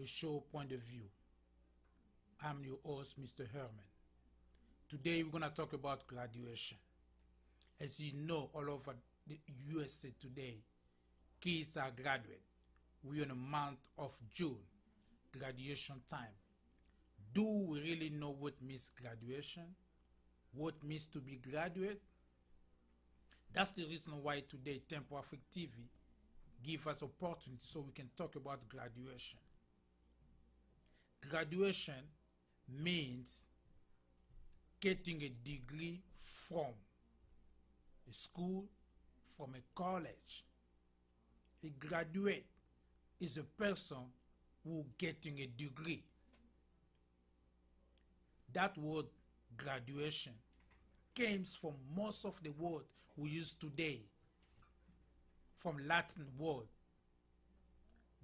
your show Point of View. I'm your host, Mr. Herman. Today we're going to talk about graduation. As you know, all over the USA today, kids are graduate. We're in the month of June, graduation time. Do we really know what means graduation? What means to be graduate? That's the reason why today Tempo Afric TV give us opportunity so we can talk about graduation. Graduation means getting a degree from a school, from a college. A graduate is a person who getting a degree. That word graduation comes from most of the word we use today, from Latin word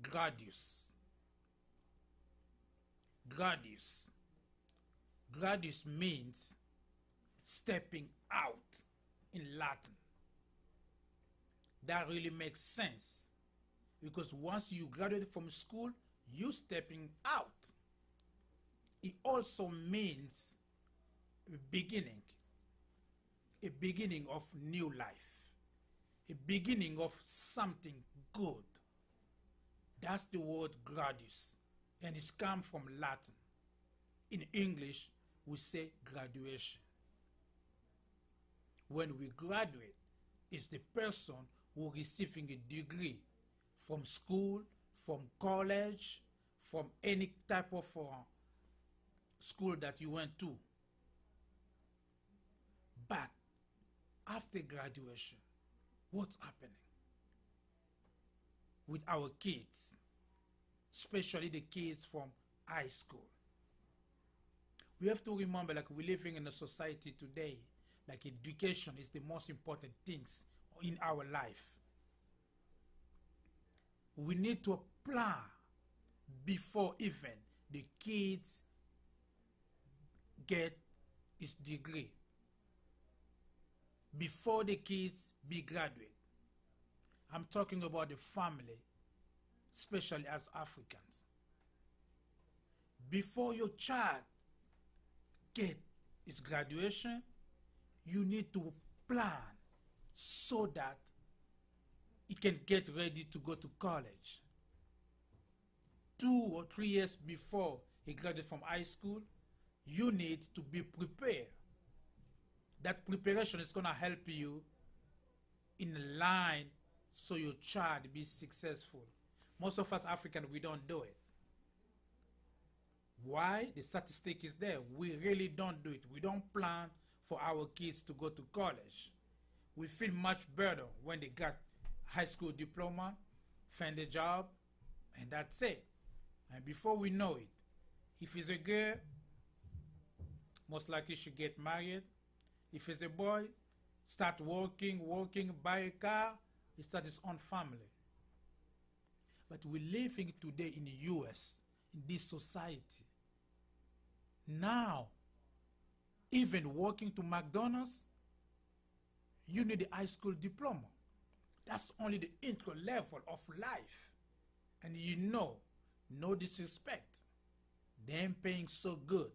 gradius. Gradius means stepping out in Latin. That really makes sense because once you graduate from school, you're stepping out. It also means a beginning of new life, a beginning of something good. That's the word gradius, and it's come from Latin. In English, we say graduation. When we graduate, it's the person who receiving a degree from school, from college, from any type of school that you went to. But after graduation, what's happening with our kids, especially the kids from high school? We have to remember, like, we're living in a society today, like education is the most important things in our life. We need to apply before even the kids get his degree, before the kids be graduate. I'm talking about the family, especially as Africans. Before your child get his graduation, you need to plan so that he can get ready to go to college. 2 or 3 years before he graduates from high school, you need to be prepared. That preparation is going to help you in line so your child be successful. Most of us Africans, we don't do it. Why? The statistic is there. We really don't do it. We don't plan for our kids to go to college. We feel much better when they got high school diploma, find a job, and that's it. And before we know it, if it's a girl, most likely she get married. If it's a boy, start working, buy a car, he start his own family. But we're living today in the US, in this society. Now, even working to McDonald's, you need a high school diploma. That's only the intro level of life. And you know, no disrespect, they ain't paying so good.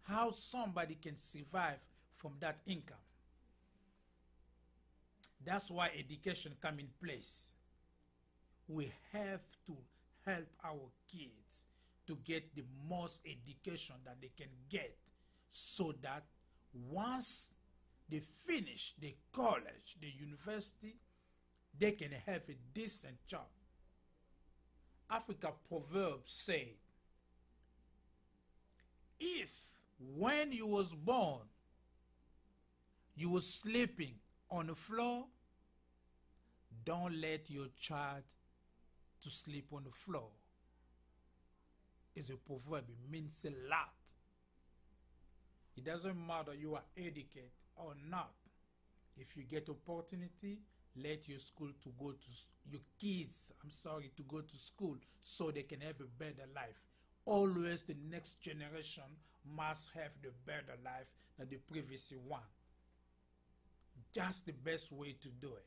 How somebody can survive from that income? That's why education come in place. We have to help our kids to get the most education that they can get so that once they finish the college, the university, they can have a decent job. Africa proverbs say, if when you was born, you was sleeping on the floor, don't let your child to sleep on the floor. It's a proverb. It means a lot. It doesn't matter you are educated or not. If you get opportunity, let your school to go to your kids, to go to school so they can have a better life. Always the next generation must have the better life than the previous one. That's the best way to do it.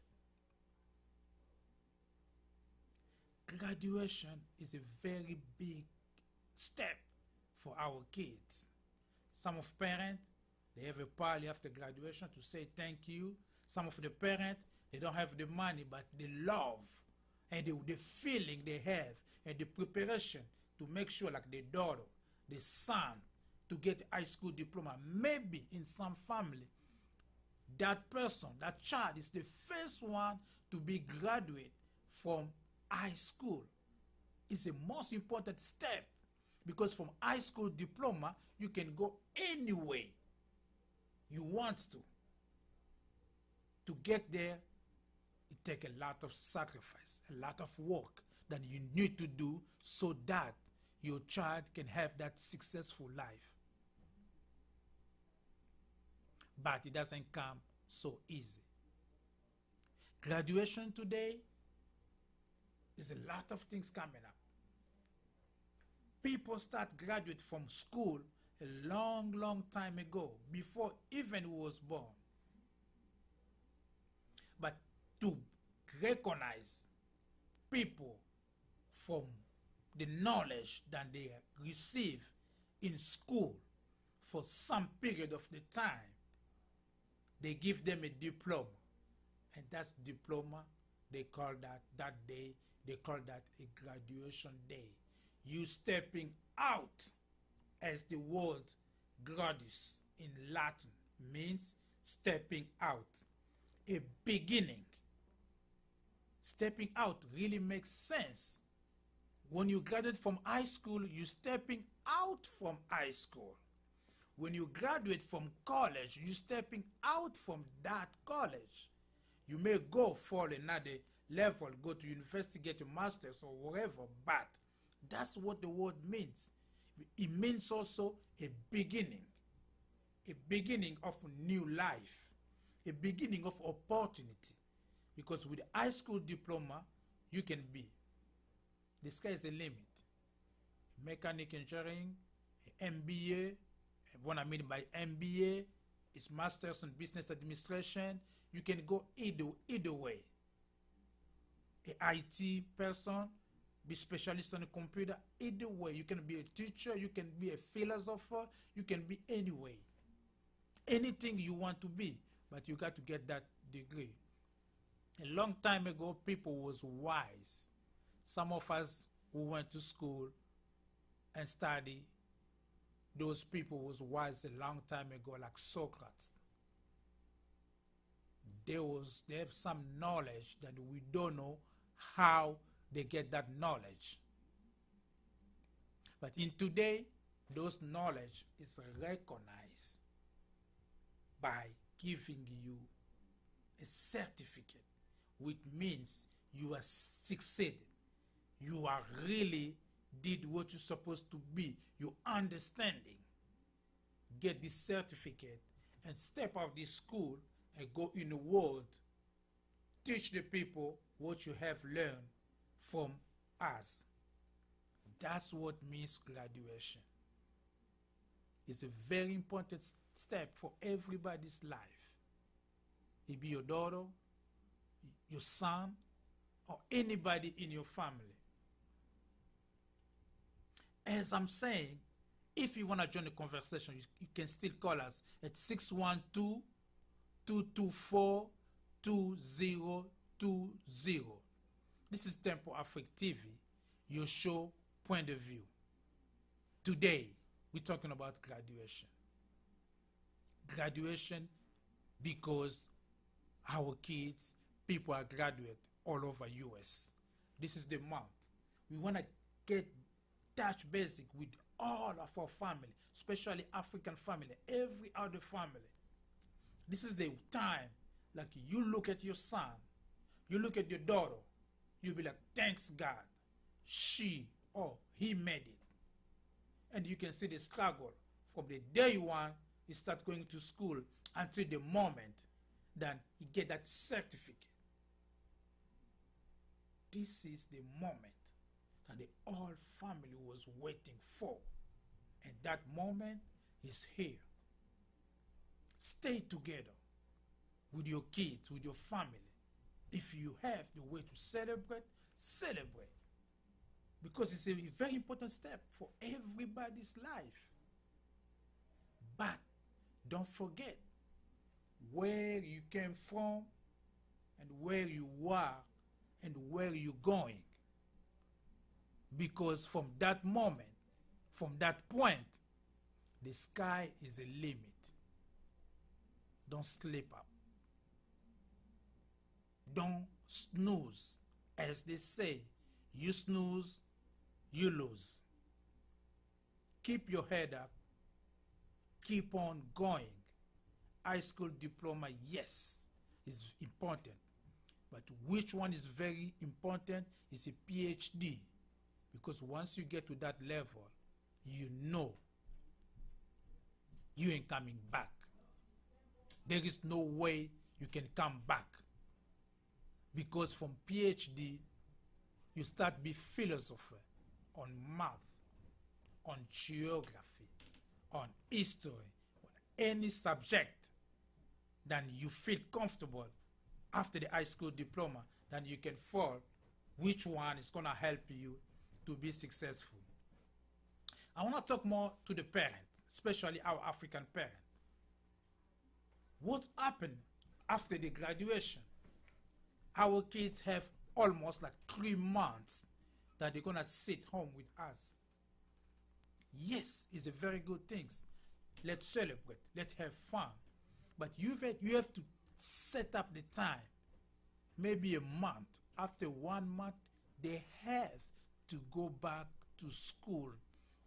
Graduation is a very big step for our kids. Some of parents, they have a party after graduation to say thank you. Some of the parents, they don't have the money, but the love and the feeling they have and the preparation to make sure like the daughter, the son, to get high school diploma. Maybe in some family, that person, that child is the first one to be graduate from high school. It's the most important step because from high school diploma, you can go anywhere you want to. To get there, it takes a lot of sacrifice, a lot of work that you need to do so that your child can have that successful life. But it doesn't come so easy. Graduation today is a lot of things coming up. People start graduate from school a long, long time ago, before even we was born. But to recognize people from the knowledge that they receive in school for some period of the time, they give them a diploma. And that's diploma, they call that day, they call that a graduation day. You stepping out, as the word gradus in Latin means stepping out, a beginning. Stepping out really makes sense. When you graduate from high school, you're stepping out from high school. When you graduate from college, you're stepping out from that college. You may go for another level, go to university, get a master's or whatever, but that's what the word means. It means also a beginning of a new life, a beginning of opportunity. Because with high school diploma, you can be, the sky is the limit. Mechanic engineering, MBA, what I mean by MBA is Masters in Business Administration. You can go either way. A IT person, be specialist on the computer, either way. You can be a teacher, you can be a philosopher, you can be any way. Anything you want to be, but you got to get that degree. A long time ago, people was wise. Some of us who went to school and studied, those people was wise a long time ago, like Socrates. They have some knowledge that we don't know how they get that knowledge. But in today, those knowledge is recognized by giving you a certificate, which means you are succeeded. You are really did what you're supposed to be. You understanding. Get this certificate and step out of this school and go in the world. Teach the people what you have learned from us. That's what means graduation. It's a very important step for everybody's life. It be your daughter, your son, or anybody in your family. As I'm saying, if you want to join the conversation, you can still call us at 612-224-2020. This is Tempo Afric TV, your show Point of View. Today, we're talking about graduation. Graduation because our kids, people are graduate all over US. This is the month. We want to get touch basic with all of our family, especially African family, every other family. This is the time, like you look at your son, you look at your daughter, you'll be like, thanks God, she or he made it. And you can see the struggle from the day one he start going to school until the moment that he get that certificate. This is the moment that the whole family was waiting for. And that moment is here. Stay together with your kids, with your family. If you have the way to celebrate, celebrate. because it's a very important step for everybody's life. But don't forget where you came from and where you are and where you're going. Because from that moment, from that point, the sky is a limit. Don't slip up. Don't snooze. As they say, you snooze, you lose. Keep your head up. Keep on going. High school diploma, yes, is important. But which one is very important is a PhD. Because once you get to that level, you know you ain't coming back. There is no way you can come back. Because from PhD, you start be philosopher on math, on geography, on history, on any subject that you feel comfortable after the high school diploma, then you can fall which one is gonna help you to be successful. I wanna talk more to the parent, especially our African parent. What happened after the graduation? Our kids have almost like 3 months that they're gonna sit home with us. Yes, it's a very good thing. Let's celebrate, let's have fun. But you have to set up the time, maybe a month. After 1 month, they have to go back to school.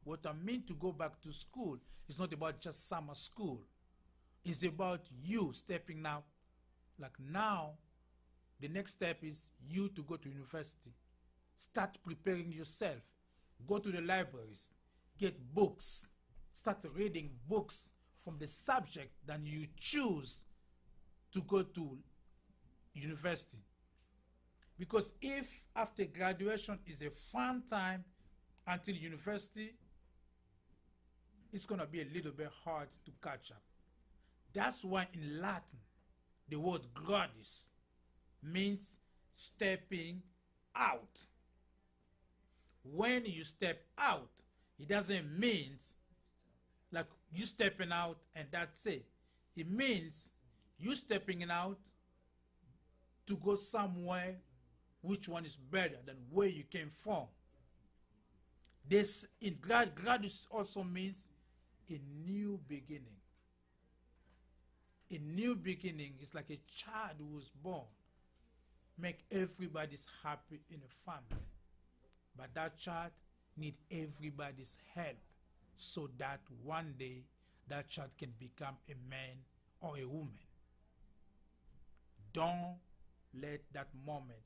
What I mean to go back to school is not about just summer school. It's about you stepping out. Like now, the next step is you to go to university. Start preparing yourself. Go to the libraries. Get books. Start reading books from the subject that you choose to go to university. Because if after graduation is a fun time until university, it's going to be a little bit hard to catch up. That's why in Latin, the word gradus means stepping out. When you step out, it doesn't mean like you stepping out and that's it. It means you stepping out to go somewhere which one is better than where you came from. This in gradus also means a new beginning. A new beginning is like a child who was born. Make everybody's happy in a family. But that child need everybody's help so that one day that child can become a man or a woman. Don't let that moment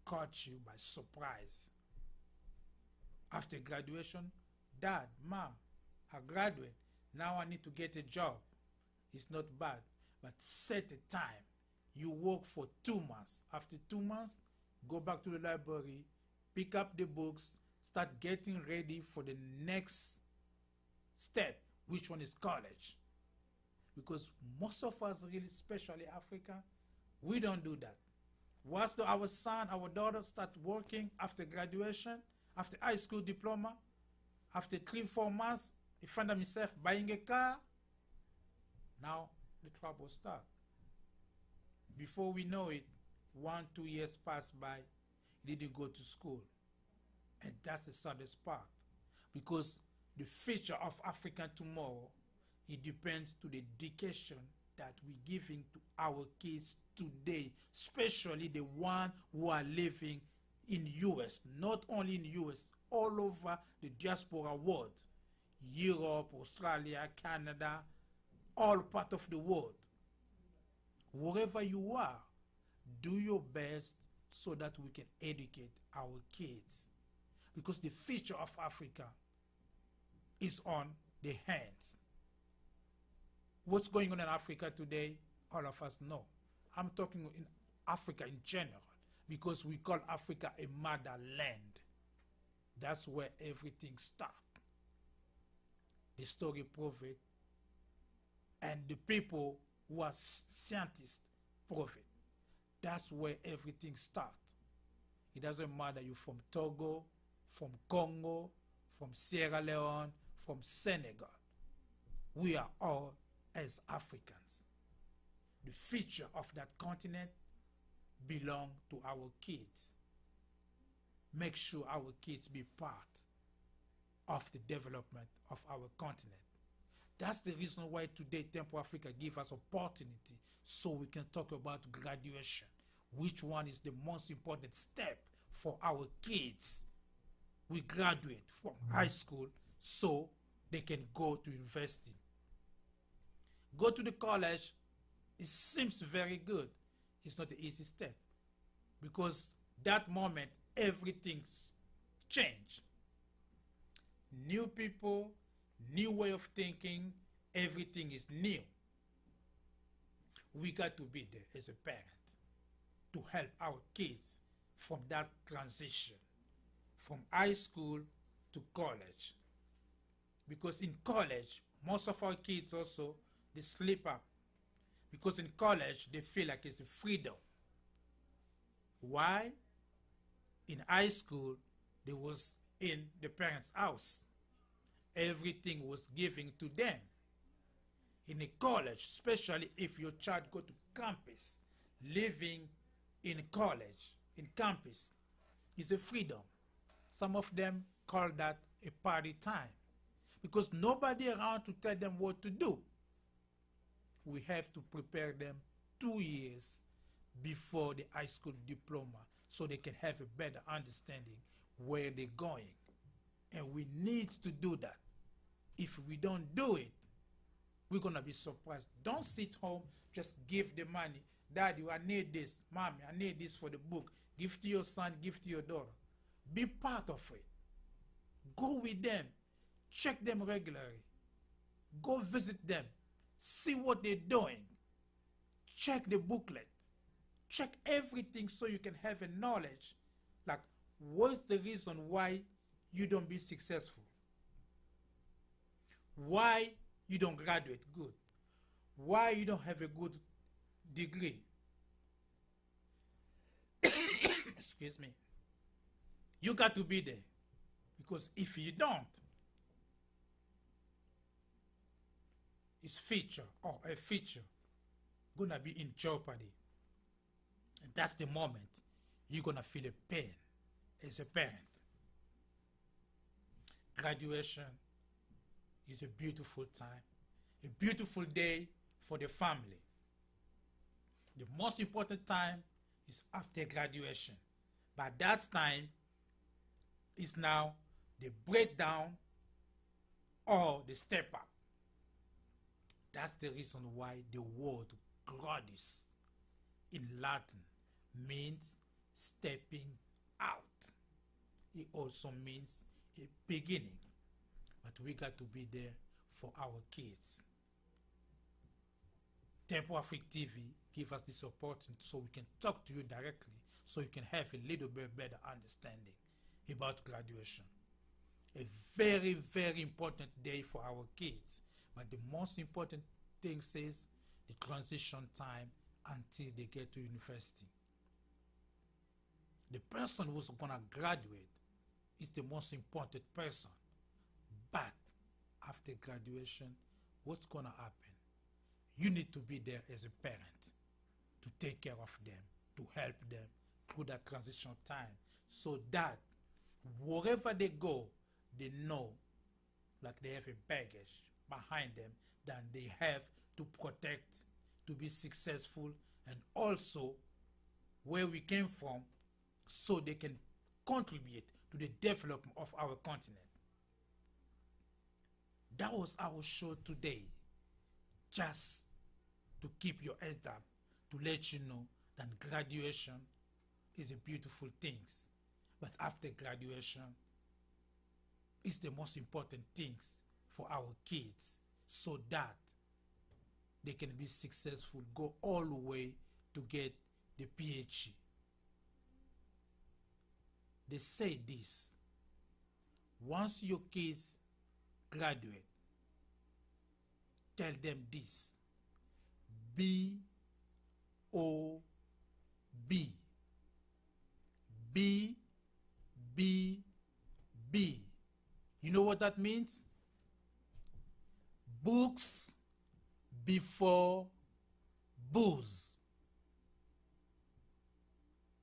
catch you by surprise. After graduation, Dad, Mom, I graduate. Now I need to get a job. It's not bad, but set a time. You work for 2 months. After 2 months, go back to the library, pick up the books, start getting ready for the next step, which one is college. Because most of us, really, especially Africa, we don't do that. Once our son, our daughter start working after graduation, after high school diploma, after 3-4 months, I find myself buying a car. Now the trouble start. Before we know it, 1-2 years pass by, he didn't go to school. And that's the saddest part. Because the future of Africa tomorrow, it depends to the education that we're giving to our kids today, especially the one who are living in US, not only in US, all over the diaspora world, Europe, Australia, Canada, all part of the world. Wherever you are, do your best so that we can educate our kids. Because the future of Africa is on the hands. What's going on in Africa today, all of us know. I'm talking in Africa in general, because we call Africa a motherland. That's where everything starts. The story proves it, and the people who are scientists prove it. That's where everything starts. It doesn't matter you're from Togo, from Congo, from Sierra Leone, from Senegal. We are all as Africans. The future of that continent belong to our kids. Make sure our kids be part of the development of our continent. That's the reason why today Temple Africa give us opportunity so we can talk about graduation. Which one is the most important step for our kids? We graduate from high school so they can go to university. Go to the college, it seems very good. It's not an easy step because that moment everything's changed. New people, new way of thinking, everything is new. We got to be there as a parent to help our kids from that transition from high school to college. Because in college, most of our kids also, they slip up. Because in college, they feel like it's a freedom. Why? In high school, they was in the parents' house. Everything was given to them. In a college, especially if your child go to campus, living in college, in campus, is a freedom. Some of them call that a party time because nobody around to tell them what to do. We have to prepare them 2 years before the high school diploma so they can have a better understanding where they're going. And we need to do that. If we don't do it, we're going to be surprised. Don't sit home, just give the money. Daddy, I need this. Mommy, I need this for the book. Give to your son, give to your daughter. Be part of it. Go with them. Check them regularly. Go visit them. See what they're doing. Check the booklet. Check everything so you can have a knowledge. Like, what's the reason why you don't be successful? Why you don't graduate good? Why you don't have a good degree? Excuse me. You got to be there. Because if you don't, his future or a future gonna be in jeopardy. And that's the moment you're gonna feel a pain as a parent. Graduation is a beautiful time, a beautiful day for the family. The most important time is after graduation. But that time is now the breakdown or the step up. That's the reason why the word gradus in Latin means stepping out. It also means a beginning. But we got to be there for our kids. Temple Afric TV give us this opportunity so we can talk to you directly so you can have a little bit better understanding about graduation. A very, very important day for our kids. But the most important thing is the transition time until they get to university. The person who's going to graduate is the most important person. But after graduation, what's going to happen? You need to be there as a parent to take care of them, to help them through that transition time so that wherever they go, they know like they have a baggage behind them that they have to protect, to be successful, and also where we came from so they can contribute to the development of our continent. That was our show today, just to keep your head up, to let you know that graduation is a beautiful thing. But after graduation, it's the most important things for our kids so that they can be successful, go all the way to get the PhD. They say this: once your kids graduate, tell them this: B-O-B. B-B-B B. You know what that means? Books before booze.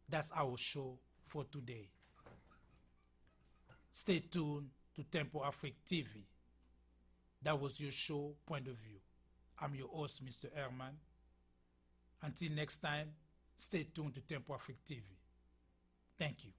That's our show for today. Stay tuned to Tempo Afric TV. That was your show, Point of View. I'm your host, Mr. Herman. Until next time, stay tuned to Tempo Afric TV. Thank you.